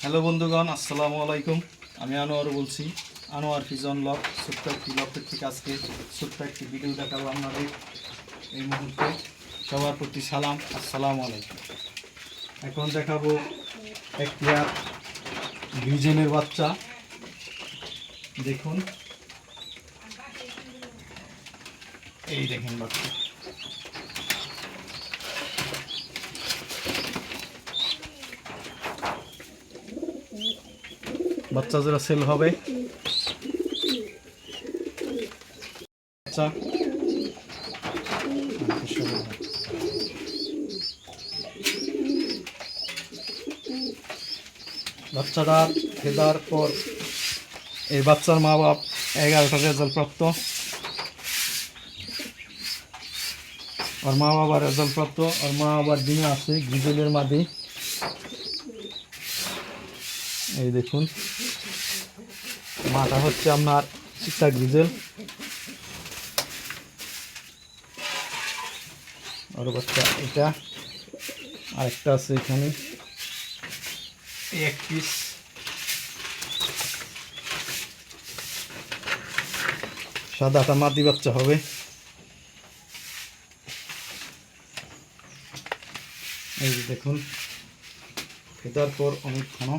Hello বন্ধুগণ, আসসালামু আলাইকুম। আমি আনোয়ার বলছি, আনোয়ার ফিজন লক। ছোট্ট একটি লকের থেকে আজকে ছোট্ট একটি ভিডিও দেখাবো আপনাদের। এই মুহূর্তে সবার প্রতি সালাম, আসসালামু আলাইকুম। এখন দেখাবো একটি গ্রিজেনের বাচ্চা। দেখুন, এই দেখেন বাচ্চা। বাচ্চা যারা সেল হবে, বাচ্চা বাচ্চাটা ফেদার পর এই বাচ্চার মা বাপ 11টা রেজাল্ট প্রাপ্ত, আর মা বাবার রেজাল্ট প্রাপ্ত, আর মা বাবার ডিমে আছে গ্রিজেলের মাদি। এই দেখুন, মাটা হচ্ছে আপনার চিত্তা গ্রিজেল, আর বাচ্চা এটা আরেকটা আছে এখানে, এক পিস। সাদাটা মাদি বাচ্চা হবে। এই যে দেখুন, ফেদার পর অনেক ঘন।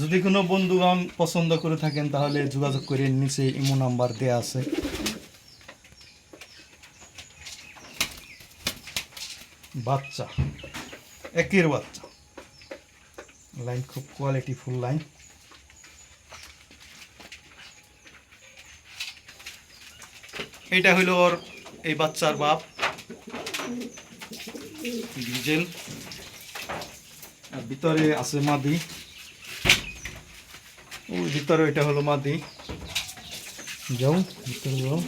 যদি কোনো বন্ধুগণ পছন্দ করে থাকেন তাহলে যোগাযোগ করে, নিচে ইমো নাম্বার দেয়া আছে। বাচ্চা একের বাচ্চা, লাইন খুব কোয়ালিটি ফুল লাইন। এটা হইল ওর এই বাচ্চার বাপ গ্রিজেল, আর ভিতরে আছে মাদি। ওই ভিতরে এটা হলো মাদি। যাও ভিতরে যাও।